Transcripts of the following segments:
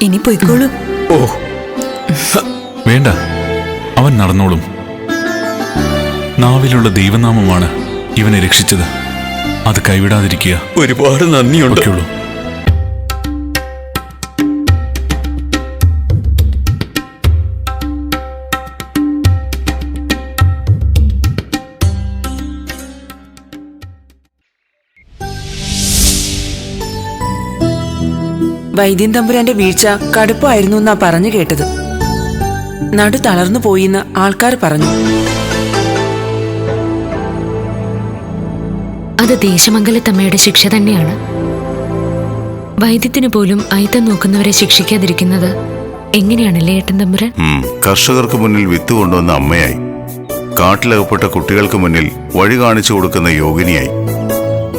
ഇനി പോയിക്കോളൂ. ഓ വേണ്ട, അവൻ നടന്നോളും. നാവിലുള്ള ദൈവനാമമാണ് ഇവനെ രക്ഷിച്ചത്. അത് കൈവിടാതിരിക്കുക. ഒരുപാട് നന്ദിയുണ്ട്. വൈദ്യൻ തമ്പുരാന്റെ വീഴ്ച കടുപ്പായിരുന്നു എന്നാ പറഞ്ഞു കേട്ടത്. നടു തളർന്നു പോയിന്ന് ആൾക്കാർ പറഞ്ഞു. അത് ദേശമംഗലത്തമ്മയുടെ ശിക്ഷ തന്നെയാണ്. വൈദ്യത്തിനു പോലും അയിത്തം നോക്കുന്നവരെ ശിക്ഷിക്കാതിരിക്കുന്നത് എങ്ങനെയാണല്ലേ ഏട്ടൻ തമ്പുരാൻ? കർഷകർക്ക് മുന്നിൽ വിത്ത് കൊണ്ടുവന്ന അമ്മയായി, കാട്ടിലകപ്പെട്ട കുട്ടികൾക്ക് മുന്നിൽ വഴി കാണിച്ചു കൊടുക്കുന്ന യോഗിനിയായി,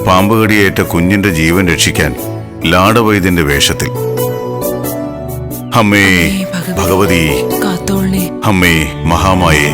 പാമ്പുകടിയേറ്റ കുഞ്ഞിന്റെ ജീവൻ രക്ഷിക്കാൻ ലാടവൈദ്യന്റെ വേഷത്തിൽ. അമ്മേ ഭഗവതി, അമ്മേ മഹാമായേ.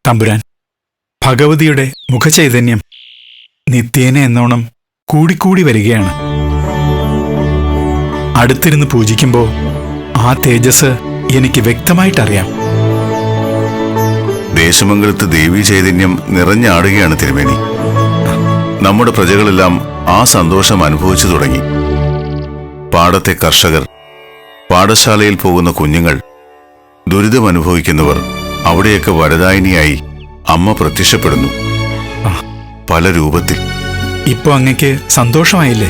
തമ്പുരാൻ, ഭഗവതിയുടെ മുഖചൈതന്യം നിത്യേന എന്നോണം കൂടിക്കൂടി വരികയാണ്. അടുത്തിരുന്ന് പൂജിക്കുമ്പോൾ ആ തേജസ് എനിക്ക് വ്യക്തമായിട്ടറിയാം. ദേശമംഗലത്ത് ദേവീ ചൈതന്യം നിറഞ്ഞാടുകയാണ് തിരുമേനി. നമ്മുടെ പ്രജകളെല്ലാം ആ സന്തോഷം അനുഭവിച്ചു തുടങ്ങി. പാടത്തെ കർഷകർ, പാഠശാലയിൽ പോകുന്ന കുഞ്ഞുങ്ങൾ, ദുരിതമനുഭവിക്കുന്നവർ, അവിടെയൊക്കെ വരദായിനിയായി അമ്മ പ്രത്യക്ഷപ്പെടുന്നു, പല രൂപത്തിൽ. ഇപ്പൊ അങ്ങയ്ക്ക് സന്തോഷമായില്ലേ?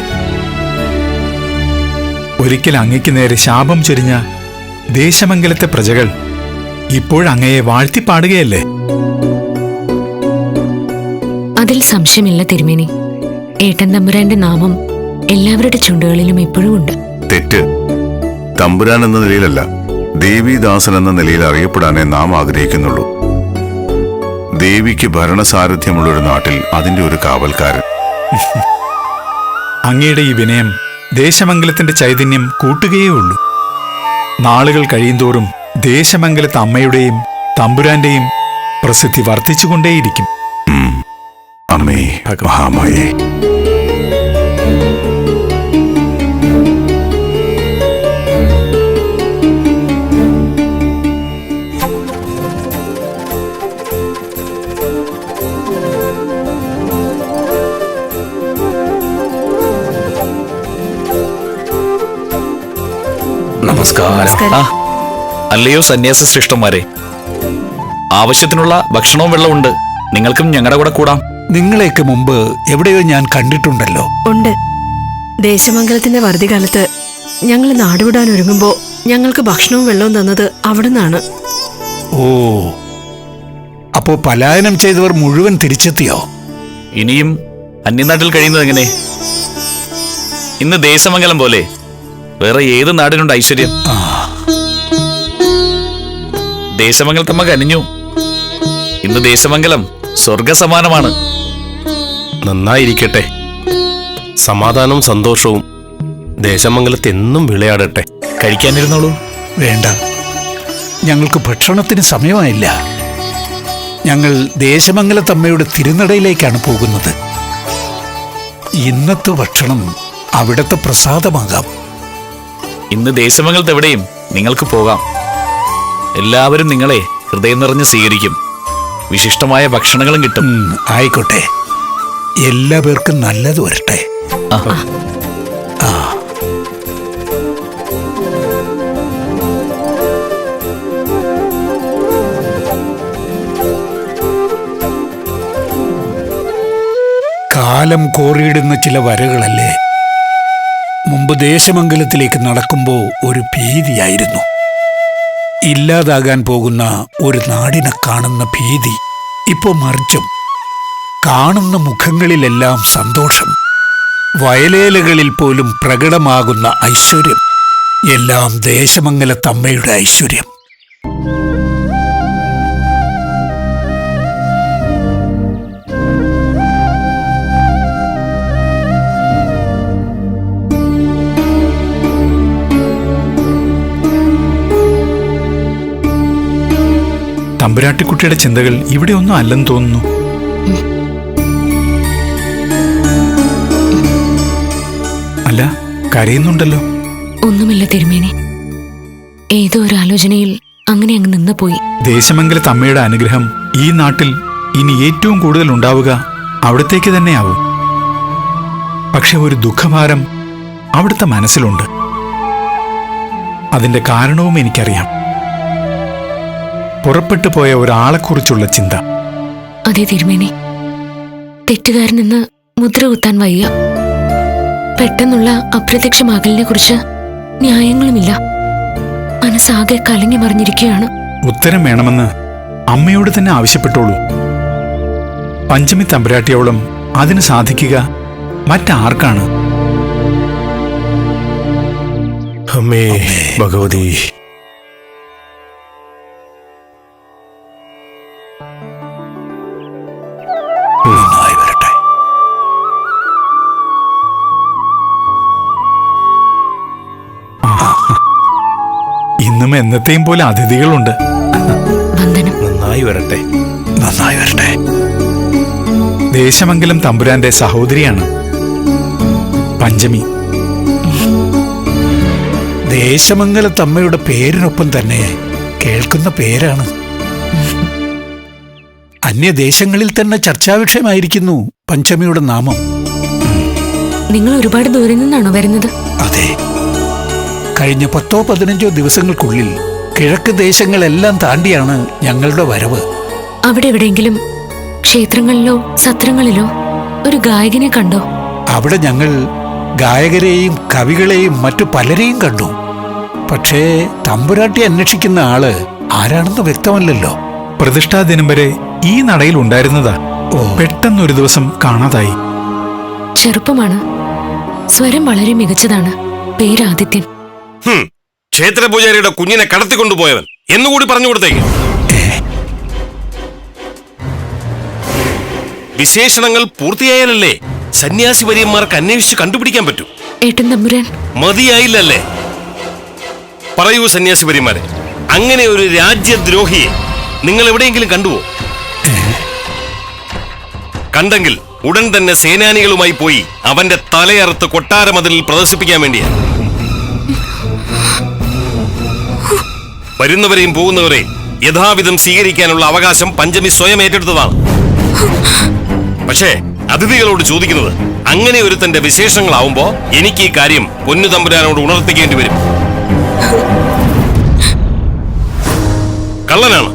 ഒരിക്കൽ അങ്ങയ്ക്ക് നേരെ ശാപം ചൊരിഞ്ഞ ദേശമംഗലത്തെ പ്രജകൾ ഇപ്പോഴങ്ങയെ വാഴ്ത്തിപ്പാടുകയല്ലേ? അതിൽ സംശയമില്ല തിരുമേനി. ഏട്ടൻ തമ്പുരാന്റെ നാമം എല്ലാവരുടെ ചുണ്ടുകളിലും ഇപ്പോഴും ഉണ്ട്. തെറ്റ്. തമ്പുരാൻ എന്ന നിലയിലല്ല, ദേവീദാസൻ എന്ന നിലയിൽ അറിയപ്പെടാനേ നാം ആഗ്രഹിക്കുന്നുള്ളൂ. ദേവിക്ക് ഭരണസാരഥ്യമുള്ളൊരു നാട്ടിൽ അതിന്റെ ഒരു കാവൽക്കാരൻ. അങ്ങയുടെ ഈ വിനയം ദേശമംഗലത്തിന്റെ ചൈതന്യം കൂട്ടുകയേ ഉള്ളൂ. നാളുകൾ കഴിയുന്തോറും ദേശമംഗലത്ത് അമ്മയുടെയും തമ്പുരാന്റെയും പ്രസിദ്ധി വർദ്ധിച്ചുകൊണ്ടേയിരിക്കും. അമ്മേ മഹാമായേ. നമസ്കാരം. അല്ലയോ സന്യാസ ശ്രേഷ്ഠന്മാരെ, ആവശ്യത്തിനുള്ള ഭക്ഷണവും വെള്ളമുണ്ട്. നിങ്ങൾക്കും ഞങ്ങളുടെ കൂടെ കൂടാം. നിങ്ങളെയൊക്കെ മുമ്പ് എവിടെയോ ഞാൻ കണ്ടിട്ടുണ്ടല്ലോ. ഉണ്ട്. ദേശമംഗലത്തിന്റെ വറുതികാലത്ത് ഞങ്ങൾ നാടുവിടാൻ ഒരുങ്ങുമ്പോ ഞങ്ങൾക്ക് ഭക്ഷണവും വെള്ളവും തന്നത് അവിടുന്നാണ്. ഓ, അപ്പോ പലായനം ചെയ്തവർ മുഴുവൻ തിരിച്ചെത്തിയോ? ഇനിയും അന്യനാട്ടിൽ കഴിയുന്നത് എങ്ങനെ? ഇന്ന് ദേശമംഗലം പോലെ വേറെ ഏത് നാടിനുണ്ട് ഐശ്വര്യം? ദേശമംഗലത്തമ്മ കനിഞ്ഞു. ഇന്ന് ദേശമംഗലം സ്വർഗസമാനമാണ്. നന്നായിരിക്കട്ടെ. സമാധാനവും സന്തോഷവും ദേശമംഗലത്ത് എന്നും വിളയാടട്ടെ. കഴിക്കാനിരുന്നോളൂ. വേണ്ട, ഞങ്ങൾക്ക് ഭക്ഷണത്തിന് സമയമായില്ല. ഞങ്ങൾ ദേശമംഗലത്തമ്മയുടെ തിരുനടയിലേക്കാണ് പോകുന്നത്. ഇന്നത്തെ ഭക്ഷണം അവിടത്തെ പ്രസാദമാകാം. ഇന്ന് ദേശമംഗലത്ത് എവിടെയും നിങ്ങൾക്ക് പോകാം. എല്ലാവരും നിങ്ങളെ ഹൃദയം നിറഞ്ഞ് സ്വീകരിക്കും. വിശിഷ്ടമായ ഭക്ഷണങ്ങളും കിട്ടും. ആയിക്കോട്ടെ, എല്ലാവർക്കും നല്ലത് വരട്ടെ. കാലം കോറിയിടുന്ന ചില വരകളല്ലേ. മുമ്പ് ദേശമംഗലത്തിലേക്ക് നടക്കുമ്പോൾ ഒരു ഭീതിയായിരുന്നു. ഇല്ലാതാകാൻ പോകുന്ന ഒരു നാടിനെ കാണുന്ന ഭീതി. ഇപ്പോ മറിച്ചും കാണുന്ന മുഖങ്ങളിലെല്ലാം സന്തോഷം, വയലേലകളിൽ പോലും പ്രകടമാകുന്ന ഐശ്വര്യം, എല്ലാം ദേശമംഗലത്തമ്മയുടെ ഐശ്വര്യം. തമ്പുരാട്ടിക്കുട്ടിയുടെ ചിന്തകൾ ഇവിടെ ഒന്നും അല്ലെന്ന് തോന്നുന്നു. അല്ല, കരയുന്നുണ്ടല്ലോ. ഒന്നുമില്ല തിരുമേനി, ഏതോ ഒരു ആലോചനയിൽ അങ്ങനെ അങ്ങ് നിന്ന് പോയി. ദേശമംഗലത്ത് അമ്മയുടെ അനുഗ്രഹം ഈ നാട്ടിൽ ഇനി ഏറ്റവും കൂടുതൽ ഉണ്ടാവുക അവിടത്തേക്ക് തന്നെയാവും. പക്ഷെ ഒരു ദുഃഖഭാരം അവിടുത്തെ മനസ്സിലുണ്ട്. അതിന്റെ കാരണവും എനിക്കറിയാം. പുറപ്പെട്ടു പോയ ഒരാളെക്കുറിച്ചുള്ള ചിന്ത. അതെ തിരുമേനി, തെറ്റുകാരനെന്ന് മുദ്ര കുത്താൻ വയ്യ. പെട്ടെന്നുള്ള അപ്രത്യക്ഷമാകലിനെ കുറിച്ച് ന്യായങ്ങളുമില്ല. മനസ്സാകെ കലങ്ങി മറിഞ്ഞിരിക്കുകയാണ്. ഉത്തരം വേണമെന്ന് അമ്മയോട് തന്നെ ആവശ്യപ്പെട്ടോളൂ. പഞ്ചമി തമ്പുരാട്ടിയോളം അതിന് സാധിക്കുക മറ്റാർക്കാണ്? അമ്മേ ഭഗവതി. നന്നായി വരട്ടെ. ഇന്നും എന്നത്തെയും പോലെ അതിഥികളുണ്ട്. വന്ദനം. നന്നായി വരട്ടെ. നന്നായി വരട്ടെ. ദേശമംഗലം തമ്പുരാന്റെ സഹോദരിയാണ് പഞ്ചമി. ദേശമംഗലത്തമ്മയുടെ പേരിനൊപ്പം തന്നെ കേൾക്കുന്ന പേരാണ്. അന്യദേശങ്ങളിൽ തന്നെ ചർച്ചാവിഷയമായിരിക്കുന്നു പഞ്ചമിയുടെ നാമം. നിങ്ങൾ ഒരുപാട് ദൂരെ നിന്നാണോ വരുന്നത്? അതെ, കഴിഞ്ഞ 10-15 ദിവസങ്ങൾക്കുള്ളിൽ കിഴക്ക് ദേശങ്ങളെല്ലാം താണ്ടിയാണ് ഞങ്ങളുടെ വരവ്. അവിടെ എവിടെയെങ്കിലും ക്ഷേത്രങ്ങളിലോ സത്രങ്ങളിലോ ഒരു ഗായകനെ കണ്ടോ? അവിടെ ഞങ്ങൾ ഗായകരെയും കവികളെയും മറ്റു പലരെയും കണ്ടു. പക്ഷേ തമ്പുരാട്ടി അന്വേഷിക്കുന്ന ആള് ആരാണെന്ന് വ്യക്തമല്ലല്ലോ. പ്രതിഷ്ഠാദിനം വരെ ഈ നടയിൽ ഉണ്ടായിരുന്നതാ. പെട്ടെന്നൊരു ദിവസം കാണാതായി. ചെറുപ്പമാണ്, സ്വരം വളരെ മികച്ചതാണ്. പേര് ആദിത്യൻ. ക്ഷേത്രപൂജാരിയുടെ കുഞ്ഞിനെ കടത്തിക്കൊണ്ടുപോയവൻ എന്നുകൂടി പറഞ്ഞു കൊടുത്തേക്ക്. വിശേഷണങ്ങൾ പൂർത്തിയായാലല്ലേ സന്യാസി വര്യന്മാർക്ക് അന്വേഷിച്ച് കണ്ടുപിടിക്കാൻ പറ്റൂ. ഏട്ടൻ തമ്പുരാൻ മതിയായില്ലല്ലേ? പറയൂ സന്യാസി വര്യന്മാരെ, അങ്ങനെ ഒരു രാജ്യദ്രോഹിയെ നിങ്ങൾ എവിടെയെങ്കിലും കണ്ടുവോ? കണ്ടെങ്കിൽ ഉടൻ തന്നെ സേനാനികളുമായി പോയി അവന്റെ തലയറുത്ത് കൊട്ടാരമതിലിൽ പ്രദർശിപ്പിക്കാൻ വേണ്ടിയാ. വരുന്നവരെയും പോകുന്നവരെയും യഥാവിധം സ്വീകരിക്കാനുള്ള അവകാശം പഞ്ചമി സ്വയം ഏറ്റെടുത്തതാണ്. പക്ഷേ അതിഥികളോട് ചോദിക്കുന്നത് അങ്ങനെ ഒരു തന്റെ വിശേഷങ്ങളാവുമ്പോ എനിക്ക് ഈ കാര്യം പൊന്നു തമ്പുരാനോട് ഉണർത്തിക്കേണ്ടി വരും. കള്ളനാണ്,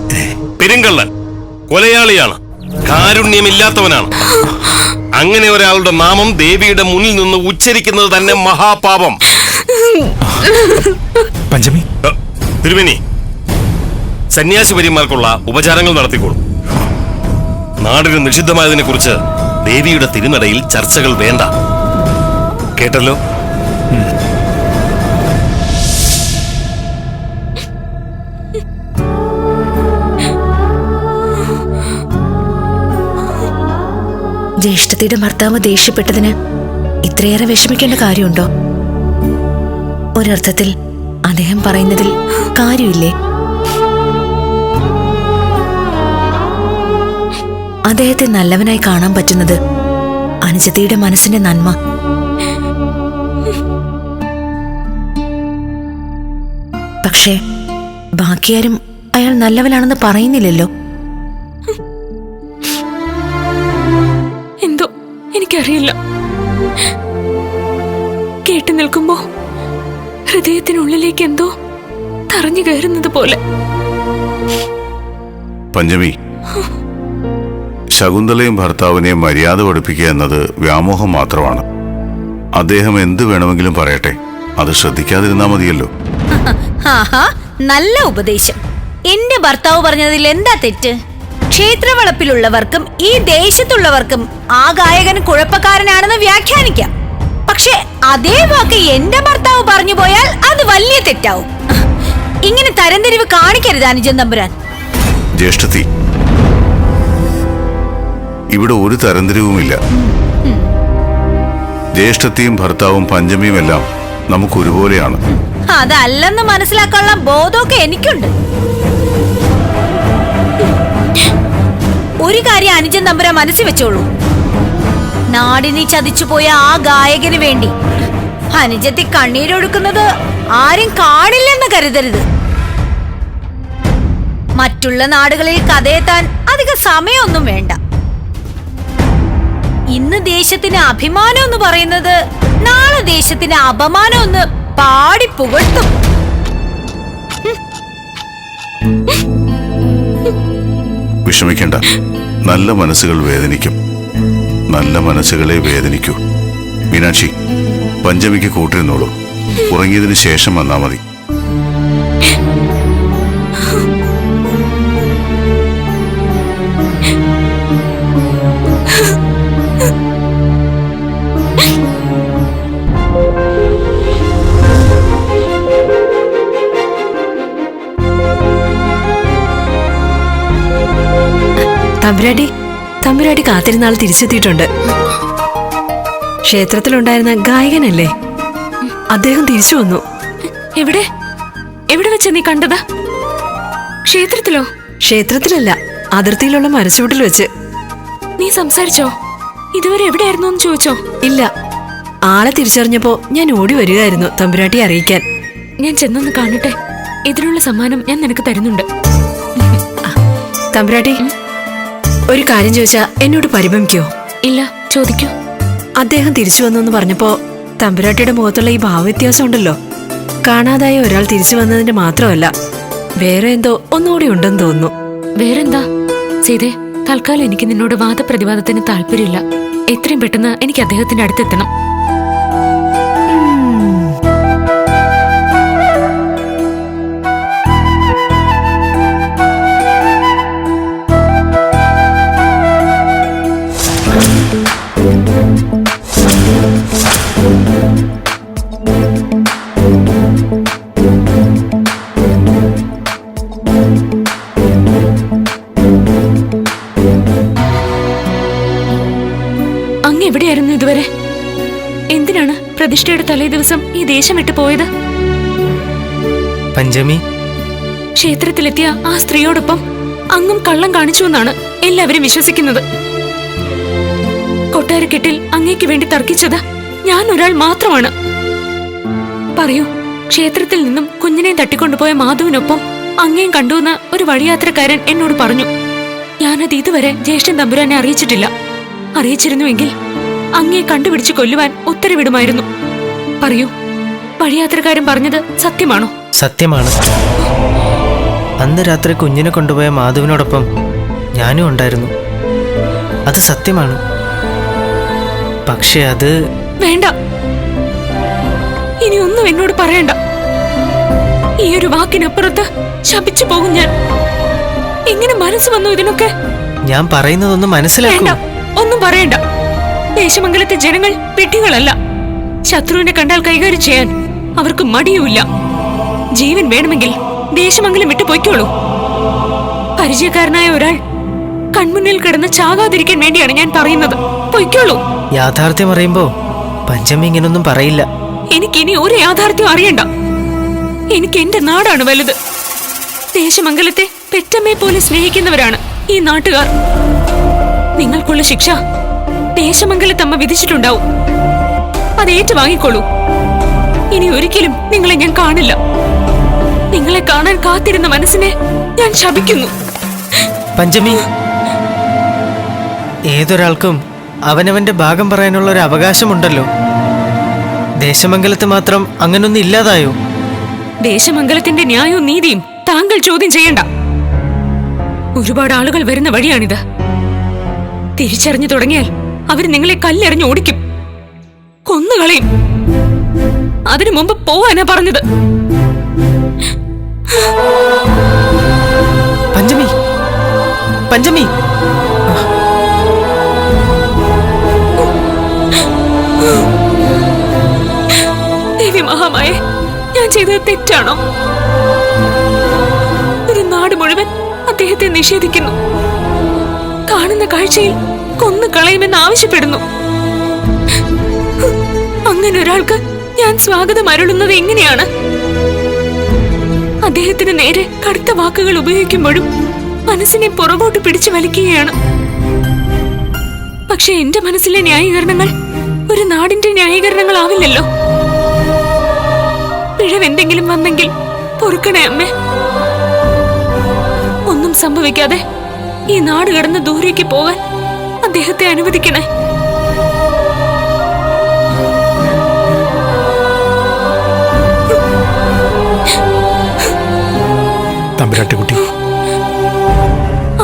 പെരുങ്കള്ളൻ, കൊലയാളിയാണ്, കാരുണ്യമില്ലാത്തവനാണ്. അങ്ങനെ ഒരാളുടെ നാമം ദേവിയുടെ മുന്നിൽ നിന്ന് ഉച്ചരിക്കുന്നത് തന്നെ മഹാപാപം. പഞ്ചമി, തിരുമേനി, സന്യാസി വര്യന്മാർക്കുള്ള ഉപചാരങ്ങൾ നടത്തിക്കോളും. നാടിന് നിഷിദ്ധമായതിനെ കുറിച്ച് ദേവിയുടെ തിരുനടയിൽ ചർച്ചകൾ വേണ്ട. കേട്ടല്ലോ? ജ്യേഷ്ഠത്തിയുടെ ഭർത്താവ് ദേഷ്യപ്പെട്ടതിന് ഇത്രയേറെ വിഷമിക്കേണ്ട കാര്യമുണ്ടോ? ഒരർത്ഥത്തിൽ അദ്ദേഹം പറയുന്നതിൽ കാര്യമില്ലേ? അദ്ദേഹത്തെ നല്ലവനായി കാണാൻ പറ്റുന്നത് അനുജത്തിയുടെ മനസ്സിന്റെ നന്മ. പക്ഷേ ബാക്കിയാരും അയാൾ നല്ലവനാണെന്ന് പറയുന്നില്ലല്ലോ. എന്തോ എനിക്കറിയില്ല. കേട്ടു നിൽക്കുമ്പോ ഹൃദയത്തിനുള്ളിലേക്ക് എന്തോ തറഞ്ഞു കയറുന്നത് പോലെ. പഞ്ചമി, ശകുന്തളയും ഭർത്താവിനെയും മര്യാദ പഠിപ്പിക്കുക എന്നത് വ്യാമോഹം മാത്രമാണ്. അദ്ദേഹം എന്ത് വേണമെങ്കിലും പറയട്ടെ, അത് ശ്രദ്ധിക്കാതിരുന്നാ മതിയല്ലോ. നല്ല ഉപദേശം. എന്റെ ഭർത്താവ് പറഞ്ഞതിൽ എന്താ തെറ്റ്? ക്ഷേത്രവളപ്പിലുള്ളവർക്കും ഈ ദേശത്തുള്ളവർക്കും ആ ഗായകൻ കുഴപ്പക്കാരനാണെന്ന് വ്യാഖ്യാനിക്കാം. പക്ഷെ അതേ വാക്ക് എന്റെ ഭർത്താവ് പറഞ്ഞു പോയാൽ അത് വലിയ തെറ്റാവും. ഇങ്ങനെ തരംതിരിവ് കാണിക്കരുത് അനുജൻ തമ്പുരാൻ. ജ്യേഷ്ഠത്തി, ഇവിടെ ഒരു തരംതിരിവുമില്ല. ജ്യേഷ്ഠത്തിയും ഭർത്താവും പഞ്ചമിയും എല്ലാം നമുക്ക് ഒരുപോലെയാണ്. അതല്ലെന്ന് മനസ്സിലാക്കാനുള്ള ബോധമൊക്കെ എനിക്കുണ്ട്. ഒരു കാര്യം അനുജൻ തമ്പുരാൻ മനസ്സിൽ വെച്ചോളൂ. നാടിനെ ചതിച്ചുപോയ ആ ഗായകന് വേണ്ടി അനുജത്തി കണ്ണീരൊഴുക്കുന്നത് ആരും കാണില്ലെന്ന് കരുതരുത്. മറ്റുള്ള നാടുകളിൽ കഥയെത്താൻ അധിക സമയമൊന്നും വേണ്ട. ഇന്ന് ദേശത്തിന് അഭിമാനം എന്ന് പറയുന്നത് നാളെ ദേശത്തിന് അപമാനം എന്ന് പാടി പുകഴ്ത്തും. വിഷമിക്കേണ്ട. നല്ല മനസ്സുകൾ വേദനിക്കും. നല്ല മനസ്സുകളെ വേദനിക്കൂ. മീനാക്ഷി, പഞ്ചമിക്ക് കൂട്ടിരുന്നോളൂ. ഉറങ്ങിയതിനു ശേഷം വന്നാ മതി. തമ്പുരാട്ടി കാത്തിരുന്നാൾ തിരിച്ചെത്തിയിട്ടുണ്ട്. ക്ഷേത്രത്തിലുണ്ടായിരുന്ന ഗായകനല്ലേ, അദ്ദേഹം തിരിച്ചു വന്നു. എവിടെ എവിടെ വെച്ച് നീ കണ്ടത്? ക്ഷേത്രത്തിലോ? ക്ഷേത്രത്തിലല്ല, അതിർത്തിയിലുള്ള മരച്ചുവട്ടിൽ വെച്ച്. നീ സംസാരിച്ചോ? ഇതുവരെ എവിടെയായിരുന്നു എന്ന് ചോദിച്ചോ? ഇല്ല, ആളെ തിരിച്ചറിഞ്ഞപ്പോ ഞാൻ ഓടി വരികയായിരുന്നു തമ്പുരാട്ടി അറിയിക്കാൻ. ഞാൻ ചെന്നൊന്ന് കാണട്ടെ. ഇതിനുള്ള സമ്മാനം ഞാൻ നിനക്ക് തരുന്നുണ്ട്. തമ്പുരാട്ടി, ഒരു കാര്യം ചോദിച്ചാ എന്നോട് പരിഭ്രമിക്കോ? ഇല്ല, ചോദിക്കൂ. അദ്ദേഹം തിരിച്ചു വന്നു പറഞ്ഞപ്പോ തമ്പുരാട്ടിയുടെ മുഖത്തുള്ള ഈ ഭാവവ്യത്യാസം ഉണ്ടല്ലോ, കാണാതായ ഒരാൾ തിരിച്ചു വന്നതിന്റെ മാത്രമല്ല, വേറെ എന്തോ ഒന്നുകൂടി ഉണ്ടെന്ന് തോന്നുന്നു. വേറെന്താ സീതേ? തൽക്കാലം എനിക്ക് നിന്നോട് വാദപ്രതിവാദത്തിന് താല്പര്യമില്ല. എത്രയും പെട്ടെന്ന് എനിക്ക് അദ്ദേഹത്തിന്റെ അടുത്തെത്തണം. അങ്ങ് എവിടെയായിരുന്നു ഇതുവരെ? എന്തിനാണ് പ്രതിഷ്ഠയുടെ തലേ ദിവസം ഈ ദേശം വിട്ടു പോയത്? പഞ്ചമി, ക്ഷേത്രത്തിലെത്തിയ ആ സ്ത്രീയോടൊപ്പം അങ്ങും കള്ളം കാണിച്ചുവെന്നാണ് എല്ലാവരും വിശ്വസിക്കുന്നത്. കൊട്ടാരക്കെട്ടിൽ അങ്ങേക്ക് വേണ്ടി തർക്കിച്ചത് ഞാൻ ഒരാൾ മാത്രമാണ്. പറയൂ, ക്ഷേത്രത്തിൽ നിന്നും കുഞ്ഞിനെ തട്ടിക്കൊണ്ടുപോയ മാധുവിനൊപ്പം അങ്ങേയും കണ്ടുവെന്ന് ഒരു വഴിയാത്രക്കാരൻ എന്നോട് പറഞ്ഞു. ഞാനത് ഇതുവരെ ജ്യേഷ്ഠൻ തമ്പുരാനെ അറിയിച്ചിട്ടില്ല. അറിയിച്ചിരുന്നുവെങ്കിൽ അങ്ങയെ കണ്ടുപിടിച്ച് കൊല്ലുവാൻ ഉത്തരവിടുമായിരുന്നു. പറയൂ, വഴിയാത്രക്കാരൻ പറഞ്ഞത് സത്യമാണോ? സത്യമാണ്. അന്ന് രാത്രി കുഞ്ഞിനെ കൊണ്ടുപോയ മാധുവിനോടൊപ്പം ഞാനും ഉണ്ടായിരുന്നു. അത് സത്യമാണ്. പക്ഷെ അത് വേണ്ട, ഇനി ഒന്നും എന്നോട് പറയണ്ട. ഈ ഒരു വാക്കിനപ്പുറത്ത് ശപിച്ചു പോകും ഞാൻ. എങ്ങനെ മനസ്സ് വന്നു ഇതിനൊക്കെ? ഞാൻ പറയുന്നതൊന്നും മനസ്സിലാക്കൂ. വേണ്ട, ഒന്നും പറയണ്ട. ദേശമംഗലത്തെ ജനങ്ങൾ വിഡ്ഢികളല്ല. ശത്രുവിനെ കണ്ടാൽ കൈകാര്യം ചെയ്യാൻ അവർക്ക് മടിയുമില്ല. ജീവൻ വേണമെങ്കിൽ ദേശമംഗലം വിട്ടു പൊയ്ക്കോളൂ. പരിചയക്കാരനായ ഒരാൾ കൺമുന്നിൽ കിടന്ന് ചാകാതിരിക്കാൻ വേണ്ടിയാണ് ഞാൻ പറയുന്നത്. പൊയ്ക്കോളൂ. യാഥാർത്ഥ്യം അറിയുമ്പോ പഞ്ചമി ഇങ്ങനൊന്നും പറയില്ല. എനിക്കിനി ഒരു യാഥാർത്ഥ്യം അറിയണ്ട. എനിക്ക് എന്റെ നാടാണ് വലുത്. ദേശമംഗലത്തെ പെറ്റമ്മയെ പോലെ സ്നേഹിക്കുന്നവരാണ് ഈ നാട്ടുകാർ. നിങ്ങൾക്കുള്ള ശിക്ഷ ദേശമംഗലത്തമ്മ വിധിച്ചിട്ടുണ്ടാവും. അത് ഏറ്റുവാങ്ങിക്കോളൂ. ഇനി ഒരിക്കലും നിങ്ങളെ ഞാൻ കാണില്ല. നിങ്ങളെ കാണാൻ കാത്തിരുന്ന മനസ്സിനെ ഞാൻ ശപിക്കുന്നു. പഞ്ചമി, ഏതൊരാൾക്കും അവനവന്റെ ഭാഗം പറയാനുള്ള ഒരു അവകാശമുണ്ടല്ലോ. ദേശമംഗലത്ത് മാത്രം അങ്ങനൊന്നും ഇല്ലാതായോ? ദേശമംഗലത്തിന്റെ ന്യായവും നീതിയും താങ്കൾ ചോദ്യം ചെയ്യണ്ട. ഒരുപാട് ആളുകൾ വരുന്ന വഴിയാണിത്. തിരിച്ചറിഞ്ഞു തുടങ്ങിയാൽ അവർ നിങ്ങളെ കല്ലെറിഞ്ഞ് ഓടിക്കും, കൊന്നുകളയും. അതിനു മുമ്പ് പോവാനാ പറഞ്ഞത്. പഞ്ചമി, പഞ്ചമി. ദേവി മഹാമായെ, ഞാൻ ചെയ്തത് തെറ്റാണോ? ഒരു നാട് മുഴുവൻ അദ്ദേഹത്തെ നിഷേധിക്കുന്നു, കാണുന്ന കാഴ്ചയിൽ കൊന്നു കളയുമെന്ന് ആവശ്യപ്പെടുന്നു. അങ്ങനെ ഒരാൾക്ക് ഞാൻ സ്വാഗതം അരുളുന്നത് എങ്ങനെയാണ്? അദ്ദേഹത്തിന് നേരെ കടുത്ത വാക്കുകൾ ഉപയോഗിക്കുമ്പോഴും മനസ്സിനെ പുറകോട്ട് പിടിച്ചു വലിക്കുകയാണ്. പക്ഷെ എന്റെ മനസ്സിലെ ന്യായീകരണങ്ങൾ ഒരു നാടിന്റെ ന്യായീകരണങ്ങളാവില്ലല്ലോ. പിഴവെന്തെങ്കിലും വന്നെങ്കിൽ പൊറുക്കണേ അമ്മേ. ഒന്നും സംഭവിക്കാതെ ഈ നാട് കടന്ന് ദൂരേക്ക് പോകാൻ അദ്ദേഹത്തെ അനുവദിക്കണേ. തമ്പുരാട്ടിക്കുട്ടി,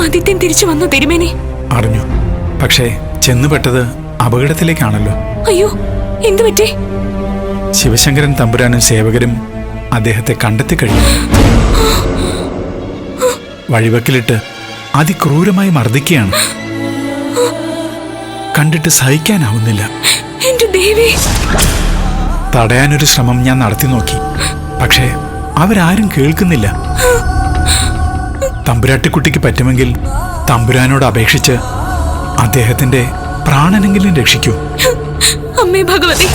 ആദിത്യൻ തിരിച്ചു വന്നു തിരുമേനി. അറിഞ്ഞു. പക്ഷേ ചെന്നുപെട്ടത് അപകടത്തിലേക്കാണല്ലോ. അയ്യോ, എന്തു പറ്റി? ശിവശങ്കരൻ തമ്പുരാനും സേവകരും അദ്ദേഹത്തെ കണ്ടെത്തി കഴിഞ്ഞു. വഴിവക്കിലിട്ട് അതിക്രൂരമായി മർദ്ദിക്കുകയാണ്. കണ്ടിട്ട് സഹിക്കാനാവുന്നില്ല. എന്റെ ദേവി! തടയാനൊരു ശ്രമം ഞാൻ നടത്തി നോക്കി. പക്ഷേ അവരാരും കേൾക്കുന്നില്ല. തമ്പുരാട്ടിക്കുട്ടിക്ക് പറ്റുമെങ്കിൽ തമ്പുരാനോട് അപേക്ഷിച്ച് അദ്ദേഹത്തിന്റെ പ്രാണനെങ്കിലും രക്ഷിക്കൂ. അമ്മേ ഭഗവതി,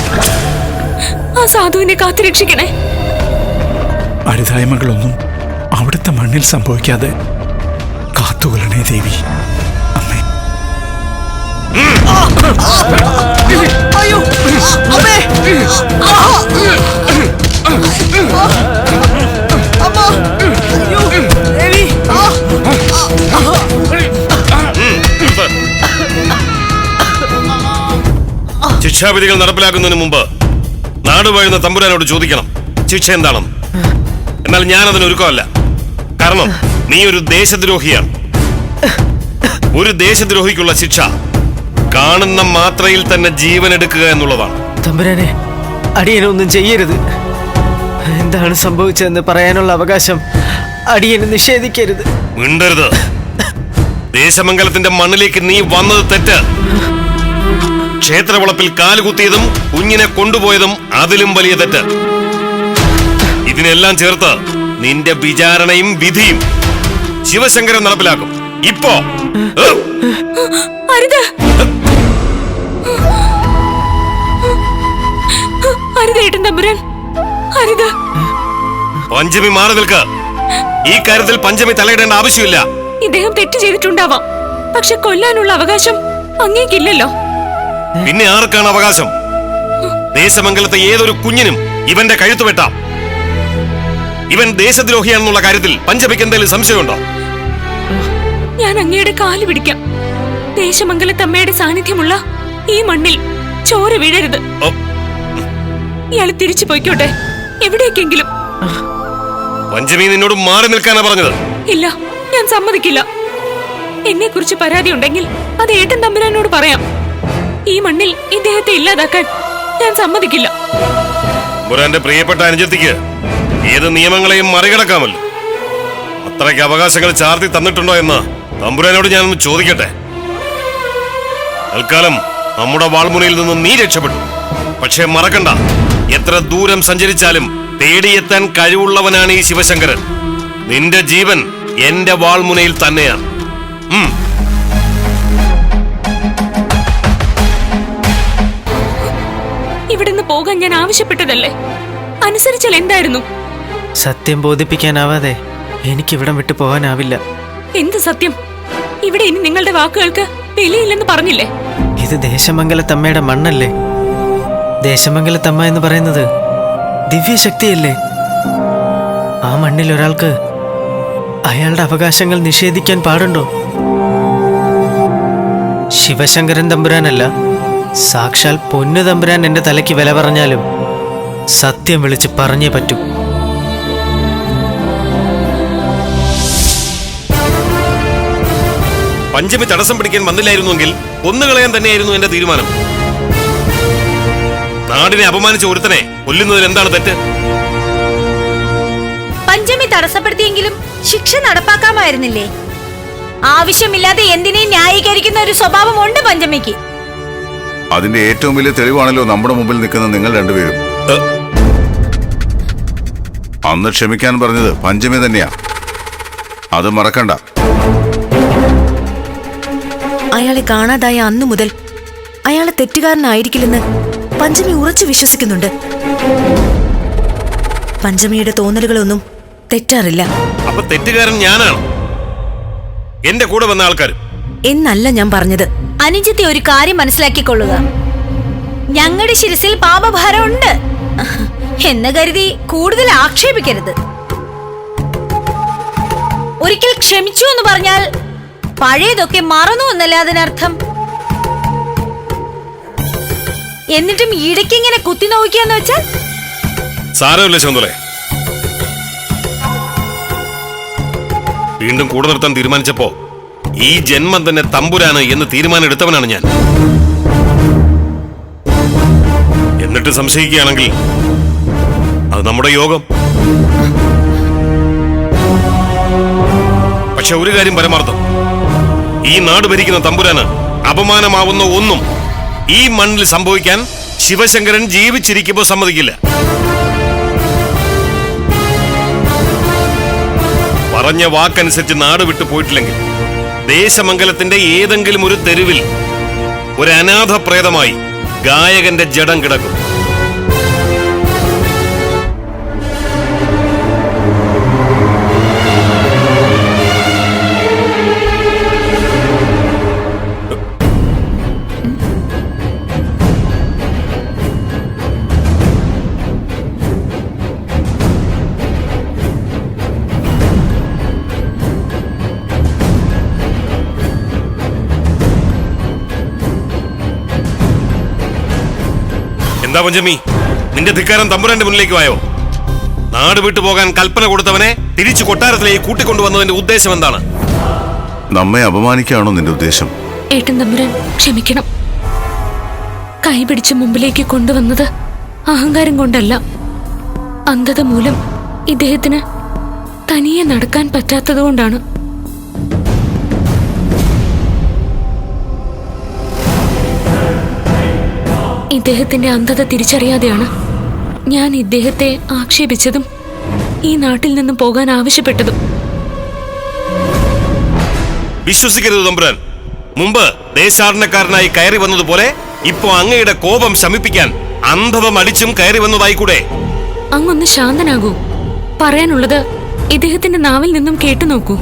ആ സാധുവിനെ കാത്തുരക്ഷിക്കണേ. അരുതായ്മകളൊന്നും അവിടുത്തെ മണ്ണിൽ സംഭവിക്കാതെ കാത്തുകൊള്ളണേ ദേവി. അമ്മേ. ശിക്ഷാവിധികൾ നടപ്പിലാക്കുന്നതിന് മുമ്പ് നാടുവാഴുന്ന തമ്പുരാനോട് ചോദിക്കണം ശിക്ഷ എന്താണെന്ന്. എന്നാൽ ഞാൻ അതിന് ഒരുക്കമല്ല. കാരണം നീ ഒരു ദേശദ്രോഹിയാണ്. ഒരു ദേശദ്രോഹിക്കുള്ള ശിക്ഷ കാണുന്ന മാത്രയിൽ തന്നെ ജീവൻ എടുക്കുക എന്നുള്ളതാണ്. തമ്പുരാനെ, അടിയനൊന്നും ചെയ്യരുത്. എന്താണ് സംഭവിച്ചതെന്ന് പറയാനുള്ള അവകാശം അടിയന് നിഷേധിക്കരുത്. മിണ്ടരുത്. ദേശമംഗലത്തിന്റെ മണ്ണിലേക്ക് നീ വന്നത് തെറ്റ്. ക്ഷേത്രവളപ്പിൽ കാലുകുത്തിയതും കുഞ്ഞിനെ കൊണ്ടുപോയതും അതിലും വലിയ തെറ്റ്. ഇതിനെല്ലാം ചേർത്ത് നിന്റെ വിചാരണയും വിധിയും ശിവശങ്കരൻ നടപ്പിലാക്കും. ഇപ്പോ പഞ്ചമി മാറി നിൽക്ക്. ഈ കാര്യത്തിൽ പഞ്ചമി തലയിടേണ്ട ആവശ്യമില്ല. ഇദ്ദേഹം തെറ്റ് ചെയ്തിട്ടുണ്ടാവാം, പക്ഷെ കൊല്ലാനുള്ള അവകാശം അങ്ങേക്കില്ലല്ലോ. പിന്നെ ആർക്കാണ് അവകാശം? ദേശമംഗലത്തെ ഏതൊരു കുഞ്ഞിനും ഇവന്റെ കഴുത്ത് വെട്ടാം. ഇവൻ ദേശദ്രോഹിയാണെന്നുള്ള കാര്യത്തിൽ പഞ്ചമിക്ക് എന്തെങ്കിലും സംശയമുണ്ടോ? ഞാൻ അങ്ങയുടെ കാല് പിടിക്കാം. ദേശമംഗലത്തമ്മയുടെ സാന്നിധ്യമുള്ള ഈ മണ്ണിൽ ചോര വീഴരുത്. ഇയാള് തിരിച്ചു പോയിക്കോട്ടെ, എവിടേക്കെങ്കിലും. പഞ്ചമി നിന്നോട് മാറി നിൽക്കാനാ പറഞ്ഞത്. ഇല്ല, ഞാൻ സമ്മതിക്കില്ല. എന്നെ കുറിച്ച് പരാതി ഉണ്ടെങ്കിൽ അത് ഏട്ടൻ തമ്പുരാനോട് പറയാം. ഈ മണ്ണിൽ ഇദ്ദേഹത്തെ ഇല്ലാതാക്കാൻ ഞാൻ സമ്മതിക്കില്ല. തമ്പുരാന്റെ പ്രിയപ്പെട്ട അനുജത്തിക്ക് ഏത് നിയമങ്ങളെയും മറികടക്കാമല്ലോ. അത്രയ്ക്ക് അവകാശങ്ങൾ ചാർത്തി തന്നിട്ടുണ്ടോ എന്ന് തമ്പുരാനോട് ഞാനൊന്ന് ചോദിക്കട്ടെ. തൽക്കാലം നമ്മുടെ വാൾമുനയിൽ നിന്നും നീ രക്ഷപ്പെട്ടു. പക്ഷെ മറക്കണ്ട, എത്ര ദൂരം സഞ്ചരിച്ചാലും തേടിയെത്താൻ കഴിവുള്ളവനാണ് ഈ ശിവശങ്കരൻ. നിന്റെ ജീവൻ എന്റെ വാൾമുനയിൽ തന്നെയാണ്. ഇവിടുന്ന് പോകാൻ ഞാൻ ആവശ്യപ്പെട്ടതല്ലേ? അനുസരിച്ചാൽ എന്തായിരുന്നു? സത്യം ബോധിപ്പിക്കാനാവാതെ എനിക്കിവിടം വിട്ടു പോകാനാവില്ല. എന്ത് സത്യം? ഇവിടെ ഇനി നിങ്ങളുടെ വാക്കുകൾക്ക് വിലയില്ലെന്ന് പറഞ്ഞില്ലേ? ഇത് ദേശമംഗലത്തമ്മയുടെ മണ്ണല്ലേ? ദേശമംഗലത്തമ്മ എന്ന് പറയുന്നത് ദിവ്യശക്തിയല്ലേ? ആ മണ്ണിൽ ഒരാൾക്ക് അയാളുടെ അവകാശങ്ങൾ നിഷേധിക്കാൻ പാടുണ്ടോ? ശിവശങ്കരൻ തമ്പുരാനല്ല, സാക്ഷാൽ പൊന്നു തമ്പുരാൻ എന്റെ തലയ്ക്ക് വില പറഞ്ഞാലും സത്യം വിളിച്ച് പറഞ്ഞേ പറ്റൂ. പഞ്ചമി തടസ്സം പിടിക്കാൻ വന്നില്ലായിരുന്നുവെങ്കിൽ കൊന്നുകളയാൻ തന്നെയായിരുന്നു എന്റെ തീരുമാനം. നാടിനെ അപമാനിച്ച ഒരുത്തനെ കൊല്ലുന്നതിൽ എന്താണ് തെറ്റ്? പഞ്ചമി തടസ്സപ്പെടുത്തിയെങ്കിലും ശിക്ഷ നടപ്പാക്കാമായിരുന്നില്ലേ? ആവശ്യമില്ലാതെ എന്തിനേയും ന്യായീകരിക്കുന്ന ഒരു സ്വഭാവം ഉണ്ട് പഞ്ചമിക്ക്. അതിന്റെ ഏറ്റവും വലിയ തെളിവാണല്ലോ നമ്മുടെ മുമ്പിൽ നിൽക്കുന്ന നിങ്ങൾ രണ്ടുപേരും. അന്ന് ക്ഷമിക്കാൻ പറഞ്ഞത് പഞ്ചമി തന്നെയാ, അത് മറക്കണ്ട. അയാളെ കാണാതായ അന്നു മുതൽ അയാളെ തെറ്റുകാരനായിരിക്കില്ലെന്ന് പഞ്ചമി ഉറച്ചു വിശ്വസിക്കുന്നുണ്ട്. പഞ്ചമിയുടെ തോന്നലുകളൊന്നും തെറ്റാറില്ല. അപ്പൊ തെറ്റുകാരൻ ഞാനാണ്, എന്റെ കൂടെ വന്ന ആൾക്കാർ എന്നല്ല ഞാൻ പറഞ്ഞത്. അനുജത്തെ ഒരു കാര്യം മനസ്സിലാക്കിക്കൊള്ളുക, ഞങ്ങളുടെ ശിരസിൽ പാപഭാരം ഉണ്ട് എന്ന് കരുതി കൂടുതൽ ആക്ഷേപിക്കരുത്. ഒരിക്കൽ ക്ഷമിച്ചു എന്ന് പറഞ്ഞാൽ പഴയതൊക്കെ മറന്നു എന്നല്ല അതിനർത്ഥം. എന്നിട്ടും ഇടയ്ക്കിങ്ങനെ കുത്തി നോക്കിയെന്ന് വെച്ചാൽ സാരമില്ല ശകുന്തളെ. വീണ്ടും കൂടെ നിർത്താൻ തീരുമാനിച്ചപ്പോ ഈ ജന്മം തന്നെ തമ്പുരാന് എന്ന് തീരുമാനം എടുത്തവനാണ് ഞാൻ. എന്നിട്ട് സംശയിക്കുകയാണെങ്കിൽ അത് നമ്മുടെ യോഗം. പക്ഷെ ഒരു കാര്യം പരമാർത്ഥം, ഈ നാട് ഭരിക്കുന്ന തമ്പുരാന് അപമാനമാവുന്ന ഒന്നും ഈ മണ്ണിൽ സംഭവിക്കാൻ ശിവശങ്കരൻ ജീവിച്ചിരിക്കുമ്പോൾ സമ്മതിക്കില്ല. പറഞ്ഞ വാക്കനുസരിച്ച് നാട് വിട്ടു പോയിട്ടില്ലെങ്കിൽ ദേശമംഗലത്തിന്റെ ഏതെങ്കിലും ഒരു തെരുവിൽ ഒരു അനാഥ പ്രേതമായി ഗായകന്റെ ജഡം കിടക്കും. എന്താ പഞ്ചമി, നിന്റെ ധിക്കാരം തമ്പുരാന്റെ മുന്നിലേക്ക് വായോ? നാട് വിട്ടു പോകാൻ കൽപ്പന കൊടുത്തവനെ തിരിച്ചു കൊട്ടാരത്തിലേക്ക് കൂട്ടിക്കൊണ്ടുവന്നതിന്റെ ഉദ്ദേശം എന്താണ്? നമ്മെ അപമാനിക്കുകയാണോ നിന്റെ ഉദ്ദേശം? ഏട്ടൻ തമ്പുരാൻ ക്ഷമിക്കണം. കൈപിടിച്ച് മുമ്പിലേക്ക് കൊണ്ടുവന്നത് അഹങ്കാരം കൊണ്ടല്ല, അന്ധത മൂലം ഇദ്ദേഹത്തിന് തനിയെ നടക്കാൻ പറ്റാത്തതുകൊണ്ടാണ്. ഇദ്ദേഹത്തിന്റെ അന്ധത തിരിച്ചറിയാതെയാണ് ഞാൻ ഇദ്ദേഹത്തെ ആക്ഷേപിച്ചതും ഈ നാട്ടിൽ നിന്നും പോകാൻ ആവശ്യപ്പെട്ടതും. വിശ്വസിക്കരുത് തമ്പുരാൻ. മുമ്പ് ദേശാടനക്കാരനായി കയറി വന്നതുപോലെ ഇപ്പോ അങ്ങയുടെ കോപം ശമിപ്പിക്കാൻ അന്ധത മടിച്ചും കയറി വന്നതായിക്കൂടെ? അങ്ങൊന്ന് ശാന്തനാകൂ. പറയാനുള്ളത് ഇദ്ദേഹത്തിന്റെ നാവിൽ നിന്നും കേട്ടു നോക്കൂ.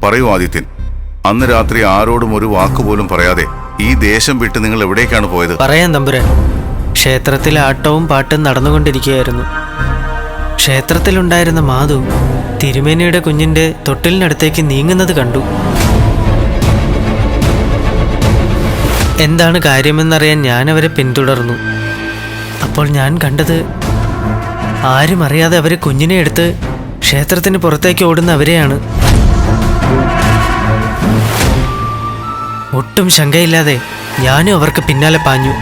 പറയൂ ആദിത്യൻ, അന്ന് രാത്രി ആരോടും ഒരു വാക്കുപോലും പറയാതെ ഈ ദേശം വിട്ട് നിങ്ങൾ എവിടേക്കാണ് പോയത്? പറയാം തമ്പുരാൻ. ക്ഷേത്രത്തിൽ ആട്ടവും പാട്ടും നടന്നുകൊണ്ടിരിക്കുകയായിരുന്നു. ക്ഷേത്രത്തിലുണ്ടായിരുന്ന മാധു തിരുമേനിയുടെ കുഞ്ഞിന്റെ തൊട്ടിലിനടുത്തേക്ക് നീങ്ങുന്നത് കണ്ടു. എന്താണ് കാര്യമെന്നറിയാൻ ഞാൻ അവരെ പിന്തുടർന്നു. അപ്പോൾ ഞാൻ കണ്ടത് ആരും അറിയാതെ അവരെ കുഞ്ഞിനെ എടുത്ത് ക്ഷേത്രത്തിന് പുറത്തേക്ക് ഓടുന്ന അവരെയാണ്. ഒട്ടും ശങ്കയില്ലാതെ ഞാനും അവർക്ക് പിന്നാലെ പാഞ്ഞു.